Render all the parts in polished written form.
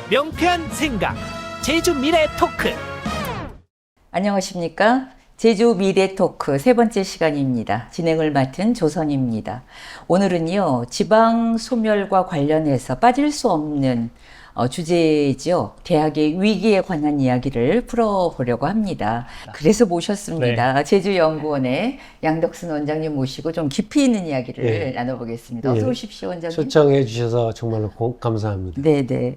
명쾌한 생각, 제주 미래 토크. 안녕하십니까? 제주 미래 토크 세 번째 시간입니다. 진행을 맡은 조선입니다. 오늘은요, 지방 소멸과 관련해서 빠질 수 없는 주제지요. 대학의 위기에 관한 이야기를 풀어보려고 합니다. 그래서 모셨습니다. 제주연구원의 양덕순 원장님 모시고 좀 깊이 있는 이야기를 나눠보겠습니다. 어서 오십시오, 원장님. 초청해 주셔서 정말로 감사합니다. 네네.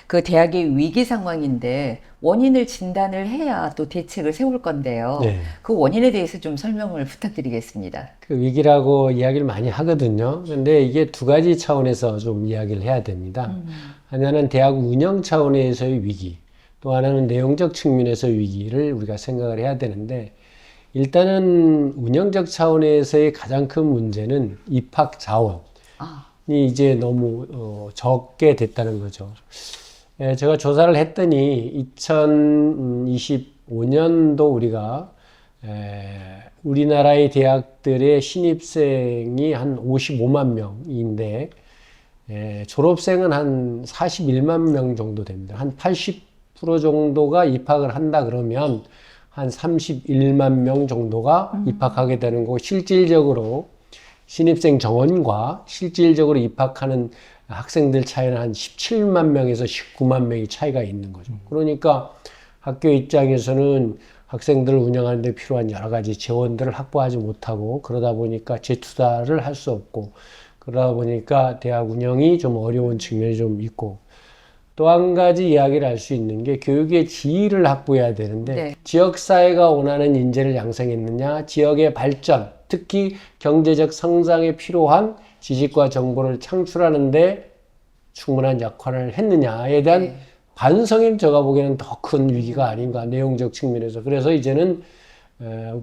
그 대학의 위기 상황인데 원인을 진단을 해야 또 대책을 세울 건데요. 그 원인에 대해서 좀 설명을 부탁드리겠습니다. 그 위기라고 이야기를 많이 하거든요. 근데 이게 두 가지 차원에서 좀 이야기를 해야 됩니다. 하나는 대학 운영 차원에서의 위기, 또 하나는 내용적 측면에서의 위기를 우리가 생각을 해야 되는데, 일단은 운영적 차원에서의 가장 큰 문제는 입학 자원이 이제 너무 적게 됐다는 거죠. 제가 조사를 했더니 2025년도 우리가 우리나라의 대학들의 신입생이 한 55만 명인데 졸업생은 한 41만 명 정도 됩니다. 한 80% 정도가 입학을 한다 그러면 한 31만 명 정도가 입학하게 되는 거고, 실질적으로 신입생 정원과 실질적으로 입학하는 학생들 차이는 한 17만 명에서 19만 명이 차이가 있는 거죠. 그러니까 학교 입장에서는 학생들을 운영하는 데 필요한 여러 가지 재원들을 확보하지 못하고, 그러다 보니까 재투자를 할 수 없고, 그러다 보니까 대학 운영이 좀 어려운 측면이 좀 있고, 또 한 가지 이야기를 할 수 있는 게 교육의 지위를 확보해야 되는데 지역사회가 원하는 인재를 양성했느냐, 지역의 발전, 특히 경제적 성장에 필요한 지식과 정보를 창출하는데 충분한 역할을 했느냐에 대한 반성이 제가 보기에는 더 큰 위기가 아닌가, 내용적 측면에서. 그래서 이제는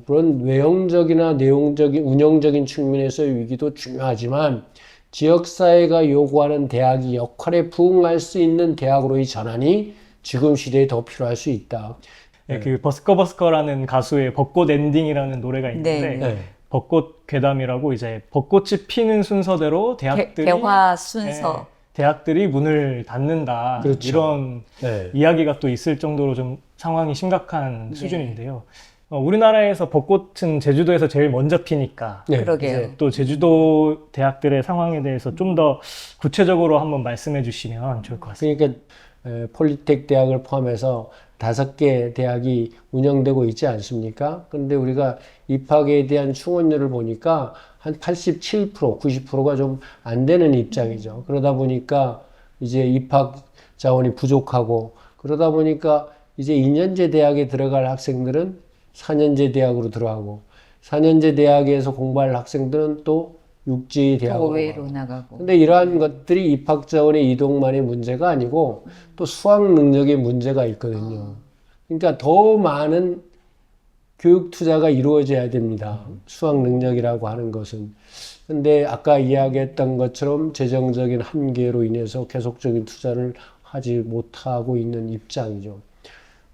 물론 외형적이나 내용적인 운영적인 측면에서의 위기도 중요하지만 지역사회가 요구하는 대학이 역할에 부응할 수 있는 대학으로의 전환이 지금 시대에 더 필요할 수 있다. 그 버스커버스커라는 가수의 벚꽃 엔딩이라는 노래가 있는데 벚꽃 괴담이라고, 이제 벚꽃이 피는 순서대로 대학들이 대화 순서 대학들이 문을 닫는다, 그렇죠. 이런 이야기가 또 있을 정도로 좀 상황이 심각한 수준인데요. 우리나라에서 벚꽃은 제주도에서 제일 먼저 피니까 그러게요. 또 제주도 대학들의 상황에 대해서 좀 더 구체적으로 한번 말씀해 주시면 좋을 것 같습니다. 그러니까 폴리텍 대학을 포함해서 5개 대학이 운영되고 있지 않습니까? 근데 우리가 입학에 대한 충원율을 보니까 한 87%, 90%가 좀 안 되는 입장이죠. 그러다 보니까 이제 입학 자원이 부족하고, 그러다 보니까 이제 2년제 대학에 들어갈 학생들은 4년제 대학으로 들어가고, 4년제 대학에서 공부할 학생들은 또 6지 대학으로 외로 나가고. 근데 이러한 것들이 입학 자원의 이동만의 문제가 아니고 또 수학 능력의 문제가 있거든요. 그러니까 더 많은 교육 투자가 이루어져야 됩니다. 수학 능력이라고 하는 것은. 근데 아까 이야기했던 것처럼 재정적인 한계로 인해서 계속적인 투자를 하지 못하고 있는 입장이죠.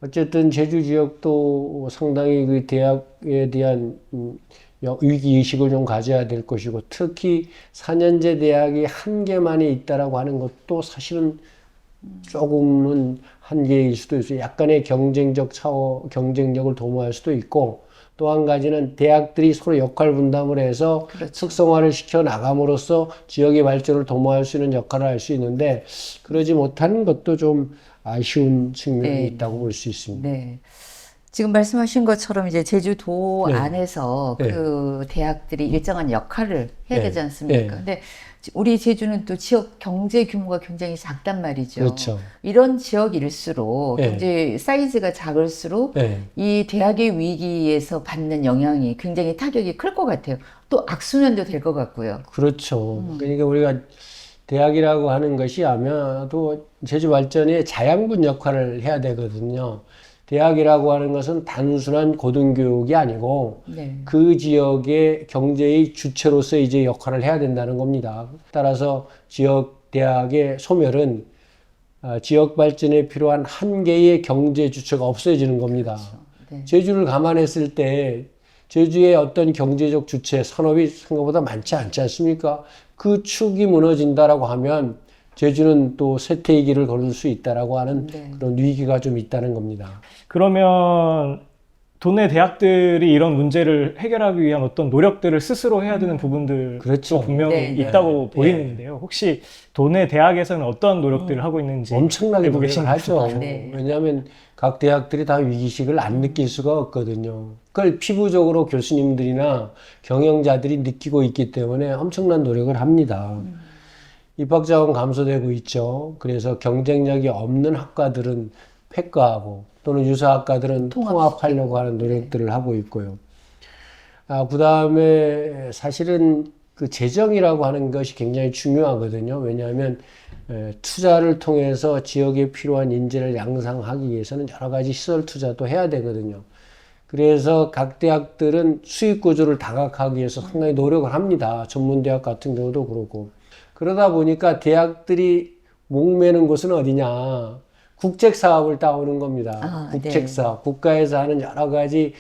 어쨌든 제주 지역도 상당히 그 대학에 대한 위기의식을 좀 가져야 될 것이고, 특히 4년제 대학이 한 개만이 있다라고 하는 것도 사실은 조금은 한계일 수도 있어요. 약간의 경쟁력을 도모할 수도 있고, 또 한 가지는 대학들이 서로 역할 분담을 해서 특성화를 시켜 나감으로써 지역의 발전을 도모할 수 있는 역할을 할 수 있는데, 그러지 못하는 것도 좀 아쉬운 측면이 있다고 볼 수 있습니다. 지금 말씀하신 것처럼 이제 제주도 안에서 그 대학들이 일정한 역할을 해야 되지 않습니까? 근데 우리 제주는 또 지역 경제 규모가 굉장히 작단 말이죠. 그렇죠. 이런 지역일수록 경제 사이즈가 작을수록 이 대학의 위기에서 받는 영향이 굉장히 타격이 클 것 같아요. 또 악순환도 될 것 같고요. 그렇죠. 그러니까 우리가 대학이라고 하는 것이 아마도 제주 발전의 자양분 역할을 해야 되거든요. 대학이라고 하는 것은 단순한 고등교육이 아니고 그 지역의 경제의 주체로서 이제 역할을 해야 된다는 겁니다. 따라서 지역 대학의 소멸은 지역 발전에 필요한 한 개의 경제 주체가 없어지는 겁니다. 제주를 감안했을 때 제주의 어떤 경제적 주체, 산업이 생각보다 많지 않지 않습니까? 그 축이 무너진다라고 하면 제주는 또 쇠퇴기를 걸을 수 있다라고 하는 네. 그런 위기가 좀 있다는 겁니다. 그러면 도내 대학들이 이런 문제를 해결하기 위한 어떤 노력들을 스스로 해야 되는 부분들도 그렇죠. 분명히 네, 네. 있다고 보이는데요. 혹시 도내 대학에서는 어떤 노력들을 하고 있는지 엄청나게 알고 노력을 계신가요? 하죠. 네. 왜냐하면 각 대학들이 다 위기식을 안 느낄 수가 없거든요. 그걸 피부적으로 교수님들이나 경영자들이 느끼고 있기 때문에 엄청난 노력을 합니다. 입학자원 감소되고 있죠. 그래서 경쟁력이 없는 학과들은 폐과하고 또는 유사학과들은 통합하려고 하는 노력들을 하고 있고요. 그 다음에 사실은 그 재정이라고 하는 것이 굉장히 중요하거든요. 왜냐하면 투자를 통해서 지역에 필요한 인재를 양성하기 위해서는 여러 가지 시설 투자도 해야 되거든요. 그래서 각 대학들은 수익 구조를 다각하기 위해서 상당히 노력을 합니다. 전문대학 같은 경우도 그렇고. 그러다 보니까 대학들이 목매는 곳은 어디냐? 국책사업을 따오는 겁니다. 국책사업. 네. 국가에서 하는 여러 가지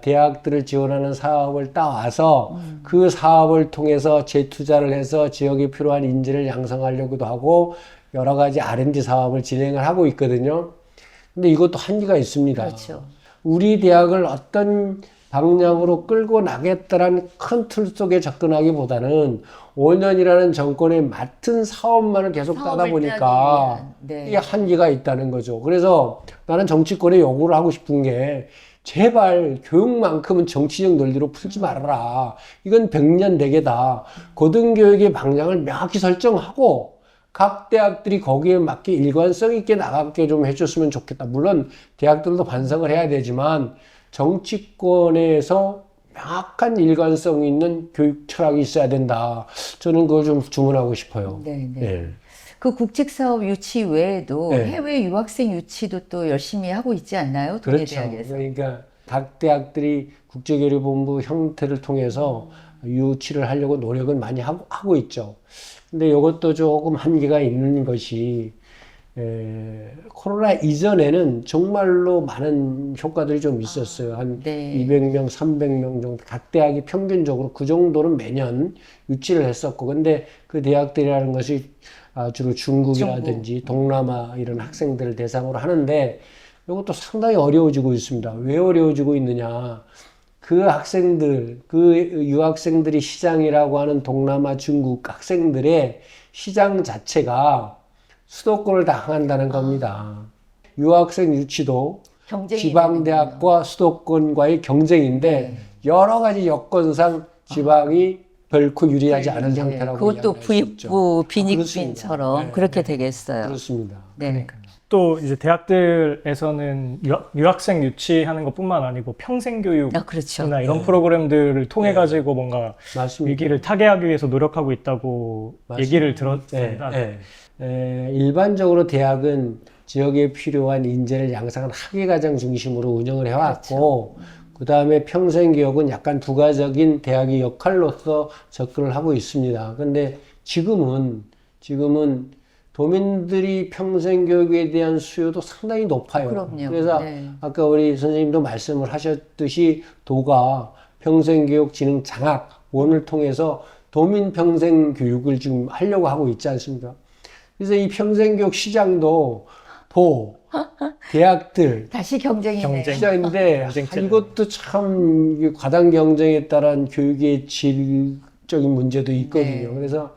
대학들을 지원하는 사업을 따와서 그 사업을 통해서 재투자를 해서 지역에 필요한 인재를 양성하려고도 하고 여러 가지 R&D 사업을 진행을 하고 있거든요. 근데 이것도 한계가 있습니다. 그렇죠. 우리 대학을 어떤 방향으로 끌고 나겠다라는 큰 틀 속에 접근하기보다는 5년이라는 정권에 맡은 사업만을 계속 따다 보니까 네. 이게 한계가 있다는 거죠. 그래서 나는 정치권에 요구를 하고 싶은 게 제발 교육만큼은 정치적 논리로 풀지 말아라. 이건 100년 대계다. 고등교육의 방향을 명확히 설정하고 각 대학들이 거기에 맞게 일관성 있게 나가게 좀 해줬으면 좋겠다. 물론 대학들도 반성을 해야 되지만 정치권에서 명확한 일관성 있는 교육 철학이 있어야 된다. 저는 그걸 좀 주문하고 싶어요. 네. 네. 그 국책사업 유치 외에도 네. 해외 유학생 유치도 또 열심히 하고 있지 않나요? 그렇죠. 대학에서. 그러니까 각 대학들이 국제교류본부 형태를 통해서 유치를 하려고 노력은 많이 하고 있죠. 근데 이것도 조금 한계가 있는 것이 코로나 이전에는 정말로 많은 효과들이 좀 있었어요. 한 네. 200명, 300명 정도 각 대학이 평균적으로 그 정도는 매년 유치를 했었고, 근데 그 대학들이라는 것이 주로 중국이라든지 동남아 이런 학생들을 대상으로 하는데 이것도 상당히 어려워지고 있습니다. 왜 어려워지고 있느냐? 그 학생들, 그 유학생들이 시장이라고 하는 동남아, 중국 학생들의 시장 자체가 수도권을 당한다는 겁니다. 유학생 유치도 지방대학과 수도권과의 경쟁인데 여러 가지 여건상 지방이 결코 유리하지 않은 상태라고 그것도 부익부 빈익빈처럼 그렇게 되겠어요. 그렇습니다. 네. 또 이제 대학들에서는 유학생 유치하는 것뿐만 아니고 평생교육이나 그렇죠. 이런 프로그램들을 통해 가지고 뭔가 맞습니다. 위기를 타개하기 위해서 노력하고 있다고 맞습니다. 얘기를 들었습니다. 일반적으로 대학은 지역에 필요한 인재를 양성한 학예과정 중심으로 운영을 해왔고, 그 다음에 평생교육은 약간 부가적인 대학의 역할로서 접근을 하고 있습니다. 근데 지금은 도민들이 평생교육에 대한 수요도 상당히 높아요. 그럼요. 그래서 아까 우리 선생님도 말씀을 하셨듯이 도가 평생교육 진흥장학원을 통해서 도민 평생교육을 지금 하려고 하고 있지 않습니까? 그래서 이 평생교육 시장도 대학들 다시 경쟁이네요. 시장인데 이것도 참 과당 경쟁에 따른 교육의 질적인 문제도 있거든요. 그래서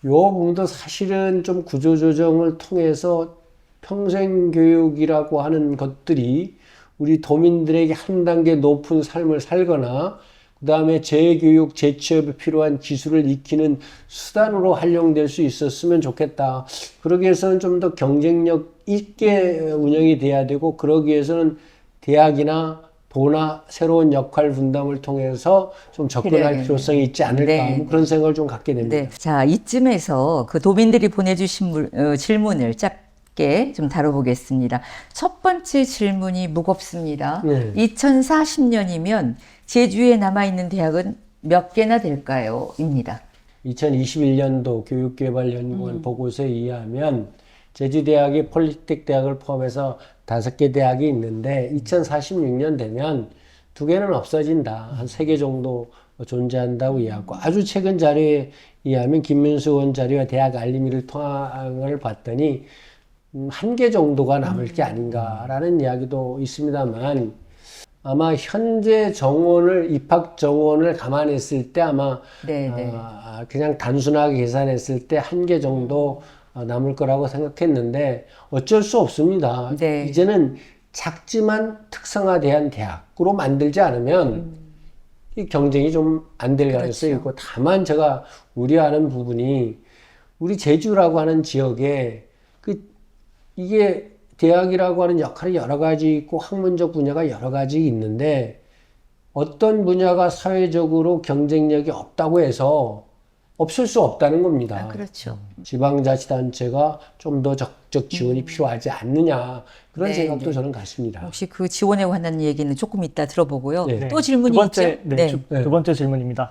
이 부분도 사실은 좀 구조조정을 통해서 평생교육이라고 하는 것들이 우리 도민들에게 한 단계 높은 삶을 살거나 그 다음에 재교육, 재취업에 필요한 기술을 익히는 수단으로 활용될 수 있었으면 좋겠다. 그러기 위해서는 좀 더 경쟁력 있게 운영이 돼야 되고, 그러기 위해서는 대학이나 도나 새로운 역할 분담을 통해서 좀 접근할 필요성이 있지 않을까. 뭐 그런 생각을 좀 갖게 됩니다. 네. 자, 이쯤에서 그 도민들이 보내주신 질문을 짧게 좀 다뤄보겠습니다. 첫 번째 질문이 무겁습니다. 2040년이면 제주에 남아있는 대학은 몇 개나 될까요? 입니다. 2021년도 교육개발연구원 보고서에 의하면 제주대학이 폴리텍 대학을 포함해서 5개 대학이 있는데 2046년 되면 2개는 없어진다. 한 3개 정도 존재한다고 이해하고 아주 최근 자료에 의하면 김문수 의원 자료와 대학 알림이를 통화를 봤더니 한 개 정도가 남을 게 아닌가라는 이야기도 있습니다만 아마 현재 입학 정원을 감안했을 때 아마 그냥 단순하게 계산했을 때 한 개 정도 남을 거라고 생각했는데 어쩔 수 없습니다. 네. 이제는 작지만 특성화된 대학으로 만들지 않으면 이 경쟁이 좀 안 될 가능성이 있고 다만 제가 우려하는 부분이 우리 제주라고 하는 지역에 이게 대학이라고 하는 역할이 여러 가지 있고 학문적 분야가 여러 가지 있는데 어떤 분야가 사회적으로 경쟁력이 없다고 해서 없을 수 없다는 겁니다. 그렇죠. 지방자치단체가 좀 더 적극 지원이 필요하지 않느냐 그런 생각도 저는 갖습니다. 혹시 그 지원에 관한 얘기는 조금 이따 들어보고요. 네. 또 질문이 있죠? 두 번째 질문입니다.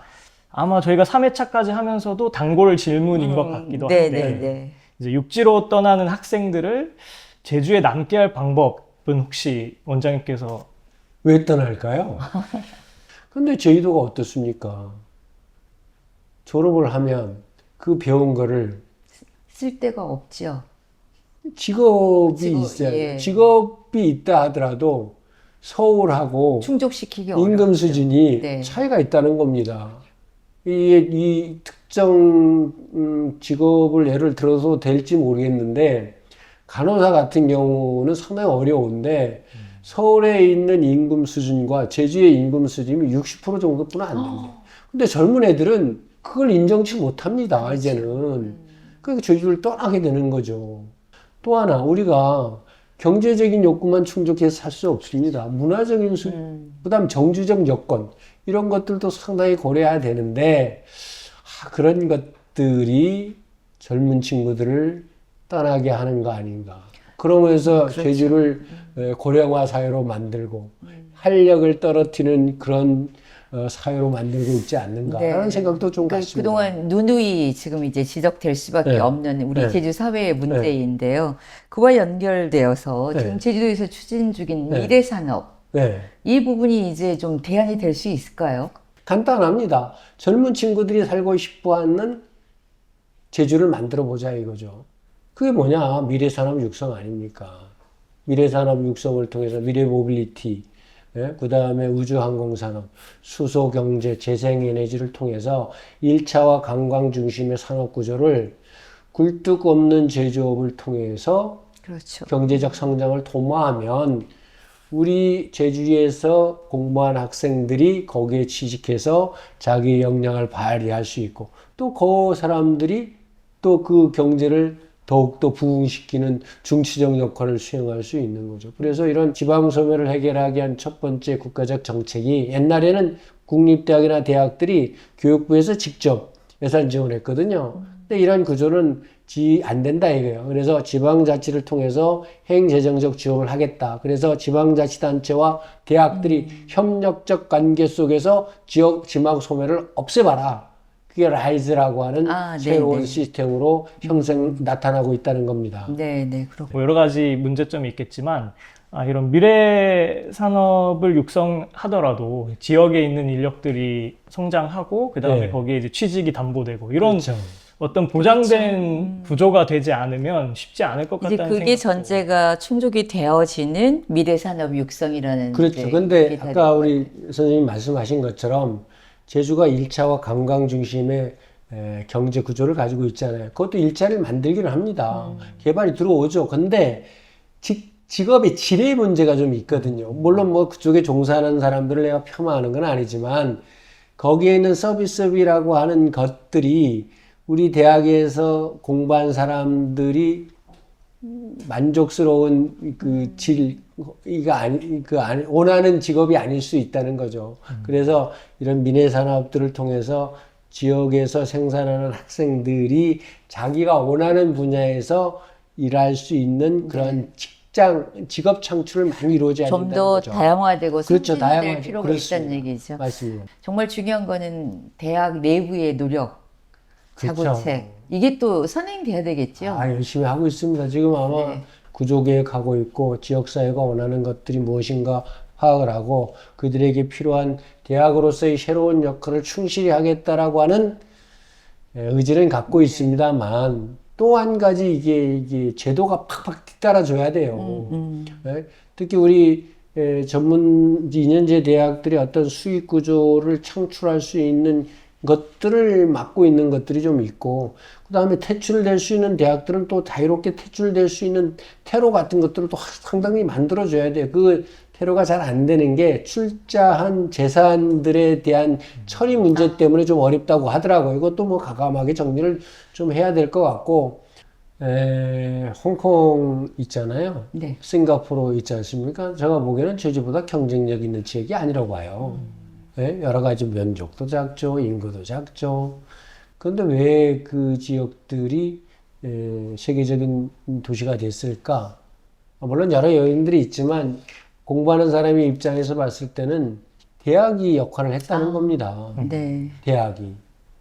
아마 저희가 3회차까지 하면서도 단골 질문인 것 같기도 한데 이제 육지로 떠나는 학생들을 제주에 남게 할 방법은 혹시 원장님께서 왜 떠날까요? 근데 제주도가 어떻습니까? 졸업을 하면 그 배운 거를 쓸 데가 없죠. 직업이 있어요. 직업이 있다 하더라도 서울하고 충족시키기 임금 어렵죠. 수준이 차이가 있다는 겁니다. 이 특정 직업을 예를 들어서 될지 모르겠는데 간호사 같은 경우는 상당히 어려운데 서울에 있는 임금 수준과 제주의 임금 수준이 60% 정도뿐 안 됩니다. 근데 젊은 애들은 그걸 인정치 못합니다. 이제는. 그러니까 제주를 떠나게 되는 거죠. 또 하나 우리가 경제적인 욕구만 충족해서 살 수 없습니다. 문화적인 그다음 정주적 여건 이런 것들도 상당히 고려해야 되는데 그런 것들이 젊은 친구들을 떠나게 하는 거 아닌가. 그러면서 제주를 고령화 사회로 만들고 활력을 떨어뜨리는 그런 사회로 만들고 있지 않는가라는 생각도 좀 같습니다. 그동안 누누이 지금 이제 지적될 수밖에 없는 우리 제주 사회의 문제인데요. 그와 연결되어서 지금 제주도에서 추진 중인 미래 산업 이 부분이 이제 좀 대안이 될 수 있을까요? 간단합니다. 젊은 친구들이 살고 싶어하는 제주를 만들어 보자 이거죠. 그게 뭐냐? 미래산업 육성 아닙니까? 미래산업 육성을 통해서 미래 모빌리티, 그 다음에 우주항공산업, 수소경제, 재생에너지를 통해서 1차와 관광 중심의 산업구조를 굴뚝 없는 제조업을 통해서 경제적 성장을 도모하면 우리 제주에서 공부한 학생들이 거기에 취직해서 자기 역량을 발휘할 수 있고 또 그 사람들이 또 그 경제를 더욱더 부흥시키는 중추적 역할을 수행할 수 있는 거죠. 그래서 이런 지방소멸을 해결하기 위한 첫 번째 국가적 정책이 옛날에는 국립대학이나 대학들이 교육부에서 직접 예산 지원했거든요. 근데 이런 구조는 안 된다 이거예요. 그래서 지방자치를 통해서 행재정적 지원을 하겠다. 그래서 지방자치단체와 대학들이 협력적 관계 속에서 지방 소멸을 없애봐라. 그게 라이즈라고 하는 새로운 시스템으로 나타나고 있다는 겁니다. 그렇군요. 뭐 여러 가지 문제점이 있겠지만 이런 미래 산업을 육성하더라도 지역에 있는 인력들이 성장하고 그다음에 거기에 이제 취직이 담보되고 이런 어떤 보장된 구조가 되지 않으면 쉽지 않을 것 같다는 생각도. 그게 전제가 충족이 되어지는 미래 산업 육성이라는. 그렇죠. 근데 아까 우리 선생님이 말씀하신 것처럼 제주가 1차와 관광 중심의 경제 구조를 가지고 있잖아요. 그것도 1차를 만들기는 합니다. 개발이 들어오죠. 근데 직업의 질의 문제가 좀 있거든요. 물론 뭐 그쪽에 종사하는 사람들을 내가 폄하하는 건 아니지만 거기에 있는 서비스비라고 하는 것들이 우리 대학에서 공부한 사람들이 만족스러운 원하는 직업이 아닐 수 있다는 거죠. 그래서 이런 미래 산업들을 통해서 지역에서 생산하는 학생들이 자기가 원하는 분야에서 일할 수 있는 그런 직업 창출을 많이 이루어져야 된다는 거죠. 좀 더 다양화되고 선진화될 필요가 그렇습니다. 있다는 얘기죠. 맞습니다. 정말 중요한 거는 대학 내부의 노력, 자구책 이게 또 선행돼야 되겠죠. 열심히 하고 있습니다. 지금 아마 구조개혁하고 있고 지역사회가 원하는 것들이 무엇인가 파악을 하고 그들에게 필요한 대학으로서의 새로운 역할을 충실히 하겠다라고 하는 의지는 갖고 있습니다만 또 한 가지 이게 제도가 팍팍 뒤따라줘야 돼요. 네? 특히 우리 전문 2년제 대학들이 어떤 수익 구조를 창출할 수 있는 것들을 맡고 있는 것들이 좀 있고, 그 다음에 퇴출될 수 있는 대학들은 또 자유롭게 퇴출될 수 있는 퇴로 같은 것들을 또 상당히 만들어줘야 돼요. 그 퇴로가 잘 안 되는 게 출자한 재산들에 대한 처리 문제 때문에 좀 어렵다고 하더라고요. 이것도 뭐 가감하게 정리를 좀 해야 될 것 같고, 홍콩 있잖아요. 네. 싱가포르 있지 않습니까? 제가 보기에는 제주보다 경쟁력 있는 지역이 아니라고 봐요. 네? 여러 가지 면적도 작죠, 인구도 작죠. 그런데 왜 그 지역들이 세계적인 도시가 됐을까? 물론 여러 요인들이 있지만 공부하는 사람의 입장에서 봤을 때는 대학이 역할을 했다는 겁니다. 네. 대학이.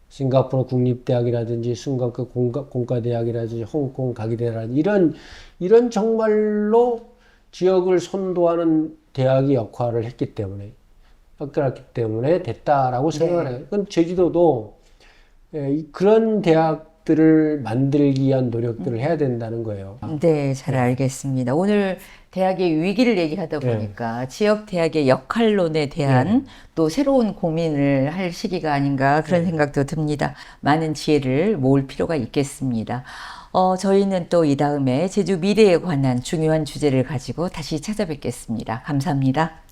싱가포르 국립대학이라든지 싱가포르 공과대학이라든지 홍콩 가기대라든지 이런 정말로 지역을 선도하는 대학이 역할을 했기 때문에 됐다라고 생각을 해요. 그럼 제주도도 그런 대학들을 만들기 위한 노력들을 해야 된다는 거예요. 네, 잘 알겠습니다. 오늘 대학의 위기를 얘기하다 보니까 지역 대학의 역할론에 대한 또 새로운 고민을 할 시기가 아닌가 그런 생각도 듭니다. 많은 지혜를 모을 필요가 있겠습니다. 저희는 또 이 다음에 제주 미래에 관한 중요한 주제를 가지고 다시 찾아뵙겠습니다. 감사합니다.